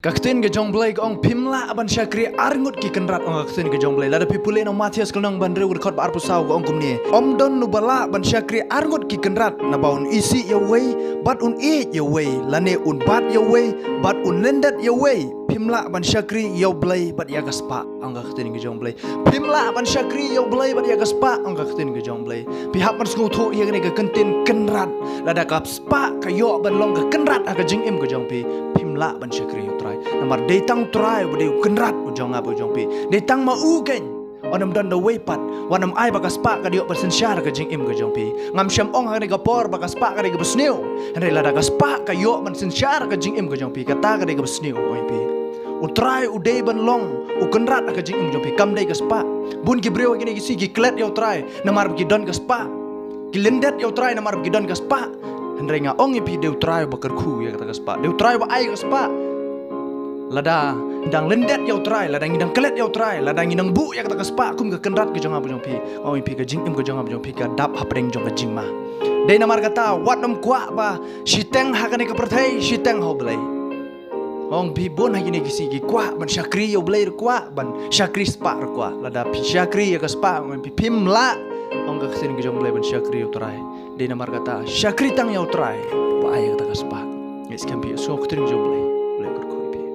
Kaktin ke jong blai ong pimla aban syakri arngut ki kenrat ong kaktin ke jong blai lada pipule no Matias kelong ban rew rekod bar pusau ong kumni om don nu bala ban syakri arngut ki kenrat na baun isi ya wei bat un e ya wei lane un bat ya wei bat un lendat ya wei pimla ban syakri ya blai bat ya gaspa ong kaktin ke jong blai pimla ban syakri ya blai bat ya gaspa ong kaktin ke jong blai pihak ban sku tho ya ne ke kentin kenrat lada kap spa kayo ban long ke kenrat aga jing im ke jong pi pimla ban syakri namar detang try bade kenrat ujong apa ujong pi detang ma ugen onam dan the way pat wanam ai bakas pa ka dio persen syar ka jing im ka jong pi ngam syam ong hane ka por bakas pa ka de ka besniu hane la ka spa ka yo man sen syar ka jing im ka jong pi kata ka de ka besniu oi pi u try u dei ban long u kenrat ka jing im jong pi kam dei ka spa bun ki breu gini ki si ki klet yo try namar ki don ka spa ki lendet yo try namar ki don ka spa hane nga ong pi de try bakar khu ya kata ka spa de try ba ai ka spa lada dang lendet yau try lada ngidang kelet yau try lada ngidang bu ya kata kaspa kum ke kenrat ke jong apa jong pi oi pi ke jing im ke jong apa jong pi ka dap hapreng jong ke jing ma dei namar kata wat nam kwa ba shiteng hakane ke perthai shiteng ho blai ong pi bon ha gini kisi ki kwa ban syakri yau blai kwa ban syakri spa kwa lada pi syakri ya kaspa oi pi pimla ong ke kesin ke jong blai ban syakri yau try dei namar kata syakri tang yau try ba ai kata kaspa is can be so ketin jong blai